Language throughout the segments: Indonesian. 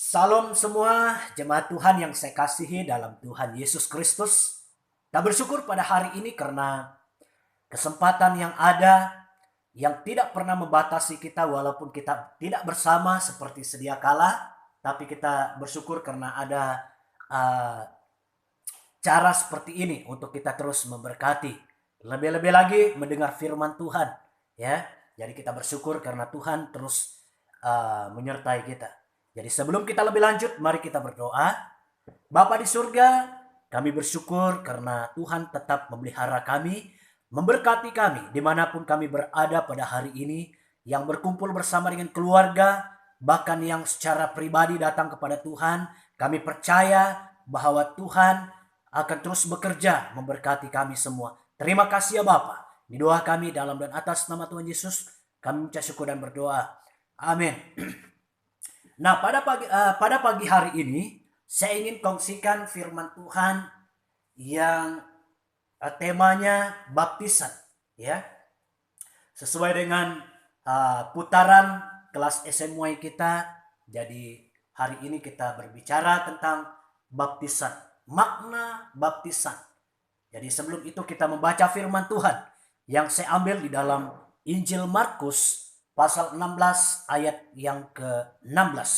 Salam semua jemaat Tuhan yang saya kasihi dalam Tuhan Yesus Kristus. Kita bersyukur pada hari ini karena kesempatan yang ada yang tidak pernah membatasi kita walaupun kita tidak bersama seperti sedia kala. Tapi kita bersyukur karena ada uh, cara seperti ini untuk kita terus memberkati. Lebih-lebih lagi mendengar firman Tuhan. Ya, jadi kita bersyukur karena Tuhan terus menyertai kita. Jadi sebelum kita lebih lanjut, mari kita berdoa. Bapa di surga, kami bersyukur karena Tuhan tetap memelihara kami, memberkati kami dimanapun kami berada pada hari ini, yang berkumpul bersama dengan keluarga, bahkan yang secara pribadi datang kepada Tuhan. Kami percaya bahwa Tuhan akan terus bekerja memberkati kami semua. Terima kasih ya Bapa. Di doa kami dalam dan atas nama Tuhan Yesus, kami mengucap syukur dan berdoa. Amin. Nah, pada pagi hari ini saya ingin kongsikan firman Tuhan yang temanya baptisan, ya. Sesuai dengan putaran kelas SMY kita, jadi hari ini kita berbicara tentang baptisan, makna baptisan. Jadi sebelum itu kita membaca firman Tuhan yang saya ambil di dalam Injil Markus pasal 16 ayat yang ke-16.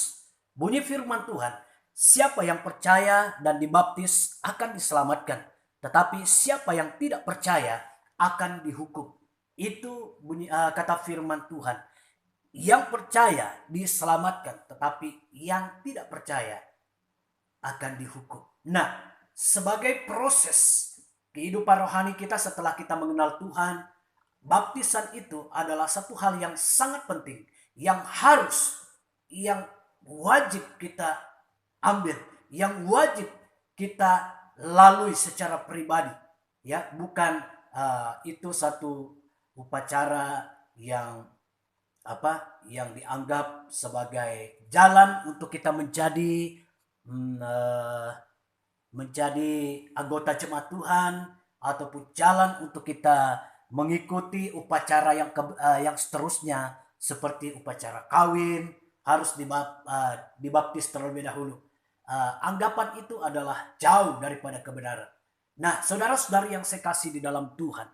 Bunyi firman Tuhan, siapa yang percaya dan dibaptis akan diselamatkan, tetapi siapa yang tidak percaya akan dihukum. Itu bunyi kata firman Tuhan. Yang percaya diselamatkan, tetapi yang tidak percaya akan dihukum. Nah, sebagai proses kehidupan rohani kita setelah kita mengenal Tuhan, baptisan itu adalah satu hal yang sangat penting, yang harus, yang wajib kita ambil, yang wajib kita lalui secara pribadi. Ya, bukan itu satu upacara yang yang dianggap sebagai jalan untuk kita menjadi anggota jemaat Tuhan, ataupun jalan untuk kita mengikuti upacara yang seterusnya seperti upacara kawin harus dibaptis terlebih dahulu. Anggapan itu adalah jauh daripada kebenaran. Nah, saudara-saudari yang saya kasih di dalam Tuhan,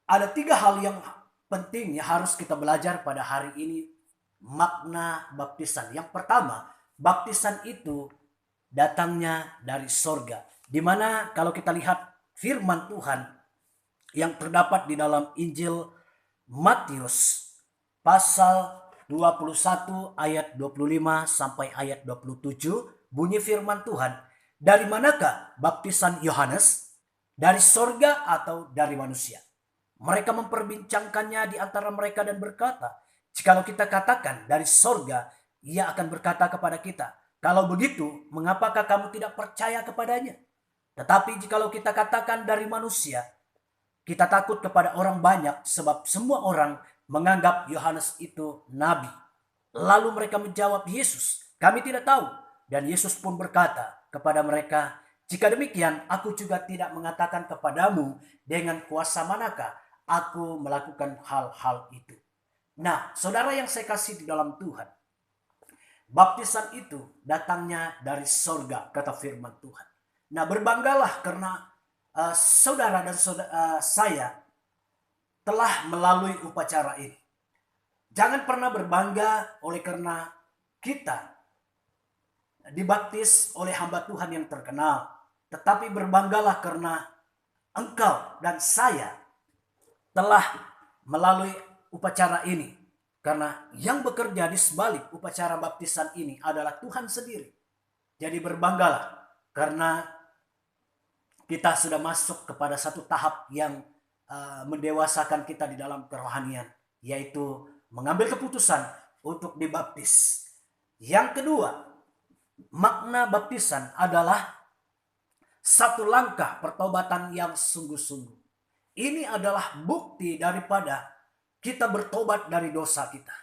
ada 3 hal yang penting yang harus kita belajar pada hari ini makna baptisan. Yang pertama, baptisan itu datangnya dari sorga. Dimana kalau kita lihat firman Tuhan yang terdapat di dalam Injil Matius pasal 21 ayat 25 sampai ayat 27, bunyi firman Tuhan, dari manakah baptisan Yohanes? Dari sorga atau dari manusia? Mereka memperbincangkannya di antara mereka dan berkata, jikalau kita katakan dari sorga, ia akan berkata kepada kita, kalau begitu, mengapakah kamu tidak percaya kepadanya? Tetapi jikalau kita katakan dari manusia, kita takut kepada orang banyak, sebab semua orang menganggap Yohanes itu nabi. Lalu mereka menjawab Yesus, kami tidak tahu. Dan Yesus pun berkata kepada mereka, jika demikian, aku juga tidak mengatakan kepadamu dengan kuasa manakah aku melakukan hal-hal itu. Nah, saudara yang saya kasih di dalam Tuhan, baptisan itu datangnya dari sorga, kata firman Tuhan. Nah, berbanggalah karena saudara dan saya telah melalui upacara ini. Jangan pernah berbangga oleh karena kita dibaptis oleh hamba Tuhan yang terkenal. Tetapi berbanggalah karena engkau dan saya telah melalui upacara ini. Karena yang bekerja di sebalik upacara baptisan ini adalah Tuhan sendiri. Jadi berbanggalah karena kita sudah masuk kepada satu tahap yang mendewasakan kita di dalam kerohanian, yaitu mengambil keputusan untuk dibaptis. Yang kedua, makna baptisan adalah satu langkah pertobatan yang sungguh-sungguh. Ini adalah bukti daripada kita bertobat dari dosa kita.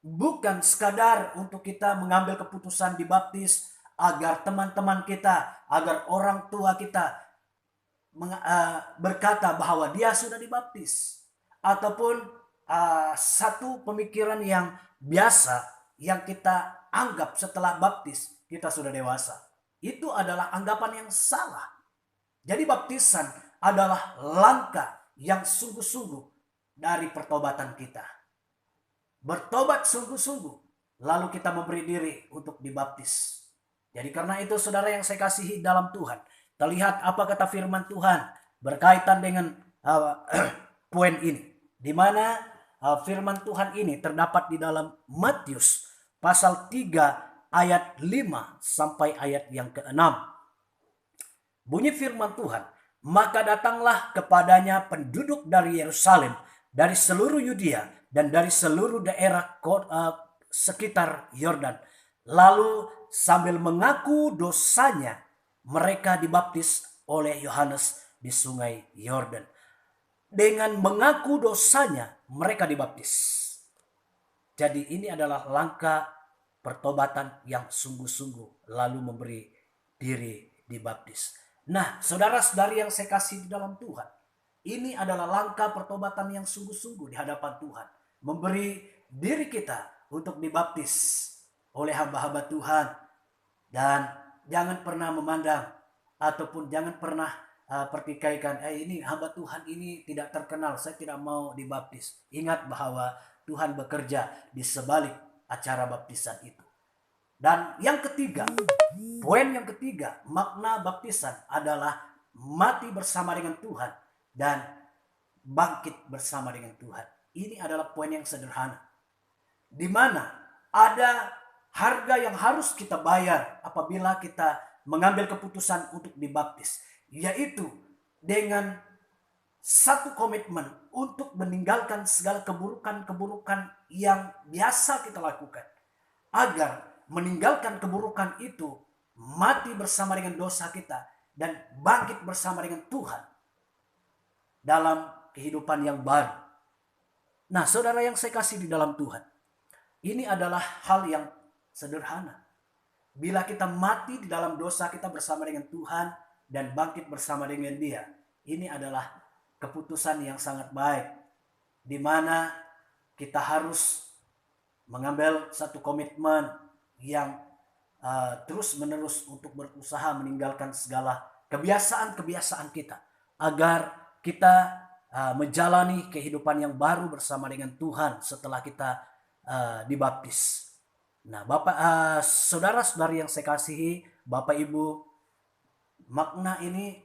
Bukan sekadar untuk kita mengambil keputusan dibaptis agar teman-teman kita, agar orang tua kita berkata bahwa dia sudah dibaptis. Ataupun satu pemikiran yang biasa yang kita anggap setelah baptis kita sudah dewasa. Itu adalah anggapan yang salah. Jadi baptisan adalah langkah yang sungguh-sungguh dari pertobatan kita. Bertobat sungguh-sungguh, lalu kita memberi diri untuk dibaptis. Jadi karena itu saudara yang saya kasihi dalam Tuhan, terlihat apa kata firman Tuhan berkaitan dengan poin ini. Di mana firman Tuhan ini terdapat di dalam Matius pasal 3 ayat 5 sampai ayat yang ke-6. Bunyi firman Tuhan, maka datanglah kepadanya penduduk dari Yerusalem, dari seluruh Yudea dan dari seluruh daerah sekitar Yordan. Lalu sambil mengaku dosanya, mereka dibaptis oleh Yohanes di sungai Yordan. Dengan mengaku dosanya, mereka dibaptis. Jadi ini adalah langkah pertobatan yang sungguh-sungguh, lalu memberi diri dibaptis. Nah, saudara-saudari yang saya kasih di dalam Tuhan, ini adalah langkah pertobatan yang sungguh-sungguh di hadapan Tuhan. Memberi diri kita untuk dibaptis oleh hamba-hamba Tuhan. Dan jangan pernah memandang ataupun jangan pernah pertikaikan, ini hamba Tuhan ini tidak terkenal, saya tidak mau dibaptis. Ingat bahwa Tuhan bekerja di sebalik acara baptisan itu. Dan yang ketiga, poin yang ketiga, makna baptisan adalah mati bersama dengan Tuhan dan bangkit bersama dengan Tuhan. Ini adalah poin yang sederhana, di mana ada harga yang harus kita bayar apabila kita mengambil keputusan untuk dibaptis, yaitu dengan satu komitmen untuk meninggalkan segala keburukan-keburukan yang biasa kita lakukan, agar meninggalkan keburukan itu, mati bersama dengan dosa kita dan bangkit bersama dengan Tuhan dalam kehidupan yang baru. Nah, saudara yang saya kasih di dalam Tuhan, ini adalah hal yang sederhana. Bila kita mati di dalam dosa kita bersama dengan Tuhan dan bangkit bersama dengan Dia, ini adalah keputusan yang sangat baik, di mana kita harus mengambil satu komitmen yang terus-menerus untuk berusaha meninggalkan segala kebiasaan-kebiasaan kita, agar kita menjalani kehidupan yang baru bersama dengan Tuhan setelah kita dibaptis. Nah, saudara-saudari yang saya kasihi, Bapak Ibu, makna ini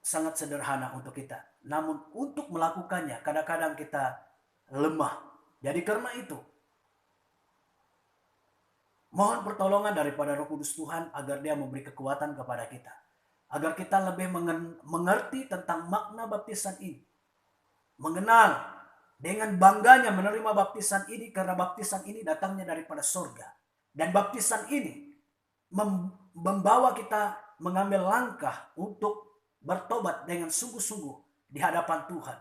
sangat sederhana untuk kita. Namun untuk melakukannya kadang-kadang kita lemah. Jadi karena itu, mohon pertolongan daripada Roh Kudus Tuhan agar Dia memberi kekuatan kepada kita, agar kita lebih mengerti tentang makna baptisan ini, mengenal dengan bangganya menerima baptisan ini, karena baptisan ini datangnya daripada surga. Dan baptisan ini membawa kita mengambil langkah untuk bertobat dengan sungguh-sungguh di hadapan Tuhan,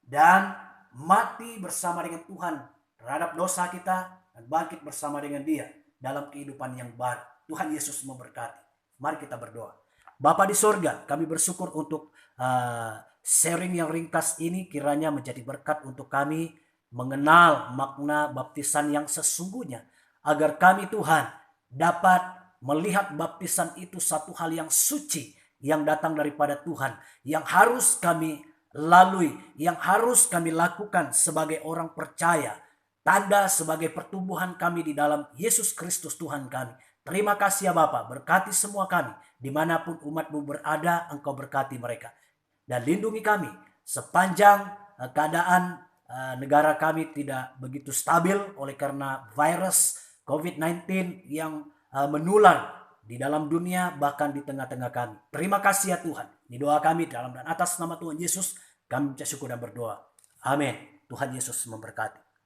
dan mati bersama dengan Tuhan terhadap dosa kita dan bangkit bersama dengan Dia dalam kehidupan yang baru. Tuhan Yesus memberkati. Mari kita berdoa. Bapa di sorga, kami bersyukur untuk sharing yang ringkas ini, kiranya menjadi berkat untuk kami mengenal makna baptisan yang sesungguhnya, agar kami Tuhan dapat melihat baptisan itu satu hal yang suci yang datang daripada Tuhan, yang harus kami lalui, yang harus kami lakukan sebagai orang percaya, tanda sebagai pertumbuhan kami di dalam Yesus Kristus Tuhan kami. Terima kasih ya Bapa, berkati semua kami, dimanapun umat-Mu berada, Engkau berkati mereka. Dan lindungi kami sepanjang keadaan negara kami tidak begitu stabil oleh karena virus COVID-19 yang menular di dalam dunia, bahkan di tengah-tengah kami. Terima kasih ya Tuhan. Ini doa kami dalam dan atas nama Tuhan Yesus, kami syukur dan berdoa. Amin. Tuhan Yesus memberkati.